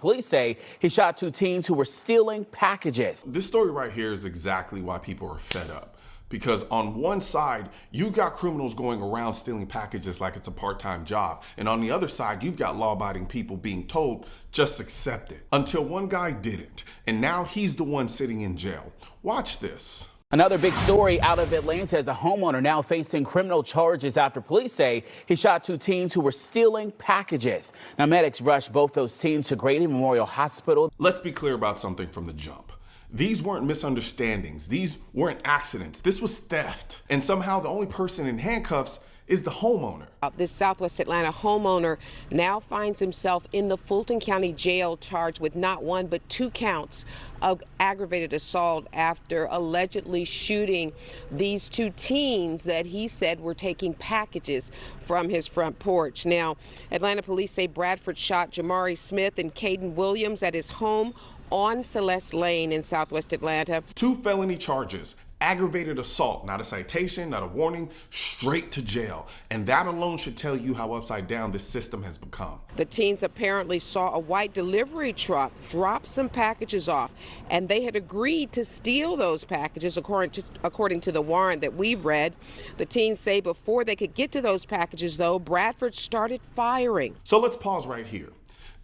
Police say he shot two teens who were stealing packages. This story right here is exactly why people are fed up. Because on one side, you got criminals going around stealing packages like it's a part-time job. And on the other side, you've got law-abiding people being told, just accept it. Until one guy didn't. And now he's the one sitting in jail. Watch this. Another big story out of Atlanta is the homeowner now facing criminal charges after police say he shot two teens who were stealing packages. Now, medics rushed both those teens to Grady Memorial Hospital. Let's be clear about something from the jump. These weren't misunderstandings. These weren't accidents. This was theft. And somehow the only person in handcuffs is the homeowner. This Southwest Atlanta homeowner now finds himself in the Fulton County Jail charged with not one but two counts of aggravated assault after allegedly shooting these two teens that he said were taking packages from his front porch. Now, Atlanta police say Bradford shot Jamari Smith and Caden Williams at his home on Celeste Lane in Southwest Atlanta. Two felony charges. Aggravated assault, not a citation, not a warning, straight to jail. And that alone should tell you how upside down this system has become. The teens apparently saw a white delivery truck drop some packages off, and they had agreed to steal those packages according to the warrant that we've read. The teens say before they could get to those packages, though, Bradford started firing. So let's pause right here.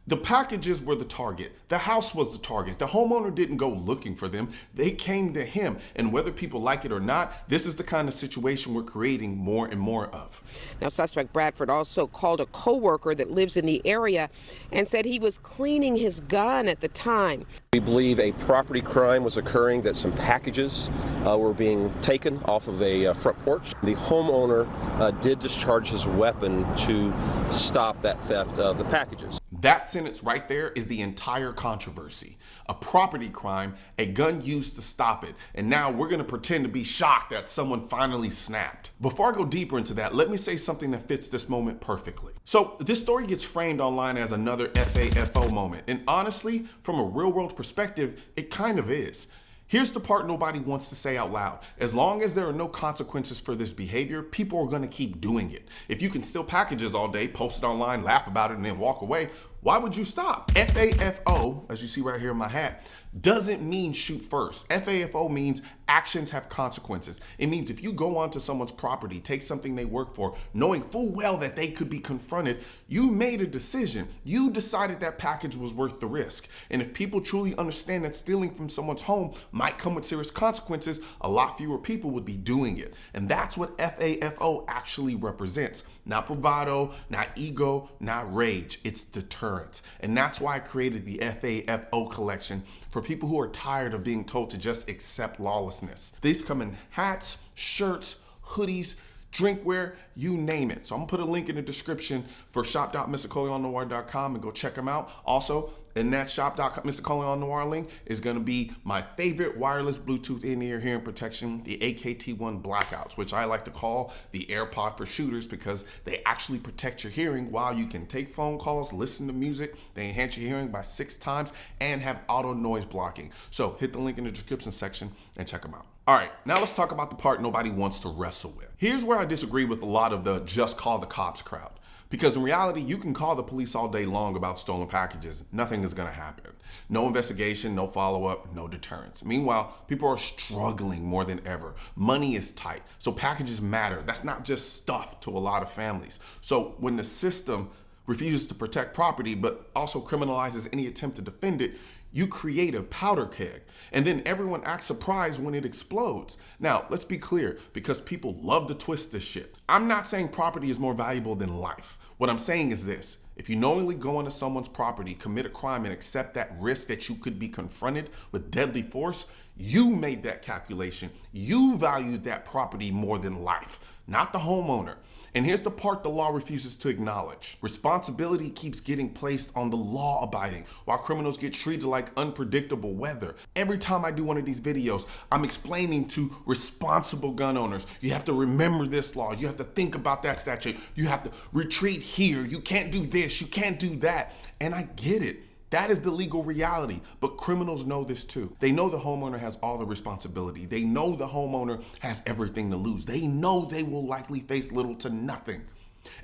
The packages were the target. The house was the target. The homeowner didn't go looking for them. They came to him. And whether people like it or not, this is the kind of situation we're creating more and more of. Now, suspect Bradford also called a co-worker that lives in the area and said he was cleaning his gun at the time. We believe a property crime was occurring, that some packages were being taken off of a front porch. The homeowner did discharge his weapon to stop that theft of the packages. That sentence right there is the entire controversy. A property crime, a gun used to stop it, and now we're going to pretend to be shocked that someone finally snapped. Before I go deeper into that, let me say something that fits this moment perfectly. So this story gets framed online as another FAFO moment, and honestly, from a real-world perspective, it kind of is. Here's the part nobody wants to say out loud. As long as there are no consequences for this behavior, people are going to keep doing it. If you can steal packages all day, post it online, laugh about it, and then walk away, why would you stop? FAFO, as you see right here in my hat, doesn't mean shoot first. FAFO means actions have consequences. It means if you go onto someone's property, take something they work for, knowing full well that they could be confronted, you made a decision. You decided that package was worth the risk. And if people truly understand that stealing from someone's home might come with serious consequences, a lot fewer people would be doing it. And that's what FAFO actually represents. Not bravado, not ego, not rage. It's deterrence. And that's why I created the FAFO collection for people who are tired of being told to just accept lawlessness. These come in hats, shirts, hoodies, drinkware, you name it. So I'm gonna put a link in the description for shop.mrcolionnoir.com and go check them out. Also, in that shop.mrcolionnoir link is gonna be my favorite wireless Bluetooth in-ear hearing protection, the AKT1 Blackouts, which I like to call the AirPod for shooters because they actually protect your hearing while you can take phone calls, listen to music, they enhance your hearing by 6 times and have auto noise blocking. So hit the link in the description section and check them out. All right, now let's talk about the part nobody wants to wrestle with. Here's where I disagree with a lot of the just call the cops crowd. Because in reality, you can call the police all day long about stolen packages. Nothing is gonna happen. No investigation, no follow-up, no deterrence. Meanwhile, people are struggling more than ever. Money is tight, so packages matter. That's not just stuff to a lot of families. So when the system refuses to protect property, but also criminalizes any attempt to defend it, you create a powder keg, and then everyone acts surprised when it explodes. Now, let's be clear, because people love to twist this shit. I'm not saying property is more valuable than life. What I'm saying is this: if you knowingly go onto someone's property, commit a crime, and accept that risk that you could be confronted with deadly force, you made that calculation. You valued that property more than life, not the homeowner. And here's the part the law refuses to acknowledge. Responsibility keeps getting placed on the law-abiding, while criminals get treated like unpredictable weather. Every time I do one of these videos, I'm explaining to responsible gun owners, you have to remember this law, you have to think about that statute, you have to retreat here, you can't do this, you can't do that. And I get it. That is the legal reality, but criminals know this too. They know the homeowner has all the responsibility. They know the homeowner has everything to lose. They know they will likely face little to nothing.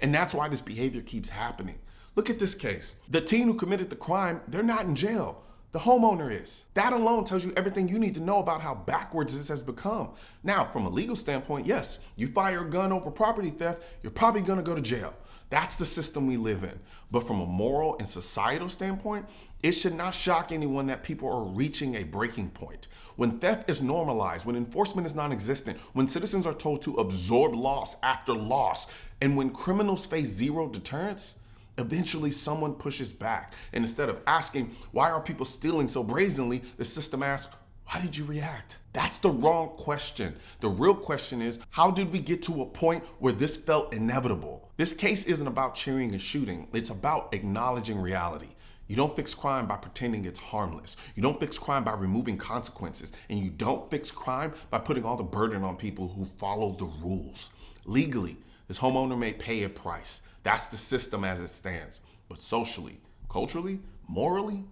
And that's why this behavior keeps happening. Look at this case. The teen who committed the crime, they're not in jail. The homeowner is. That alone tells you everything you need to know about how backwards this has become. Now, from a legal standpoint, yes, you fire a gun over property theft, you're probably gonna go to jail. That's the system we live in. But from a moral and societal standpoint, it should not shock anyone that people are reaching a breaking point. When theft is normalized, when enforcement is non-existent, when citizens are told to absorb loss after loss, and when criminals face zero deterrence, eventually someone pushes back. And instead of asking, why are people stealing so brazenly, the system asks, why did you react? That's the wrong question. The real question is, how did we get to a point where this felt inevitable? This case isn't about cheering and shooting. It's about acknowledging reality. You don't fix crime by pretending it's harmless. You don't fix crime by removing consequences. And you don't fix crime by putting all the burden on people who follow the rules. Legally, this homeowner may pay a price. That's the system as it stands. But socially, culturally, morally,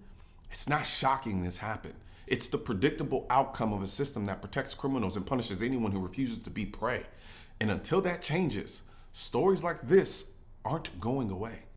it's not shocking this happened. It's the predictable outcome of a system that protects criminals and punishes anyone who refuses to be prey. And until that changes, stories like this aren't going away.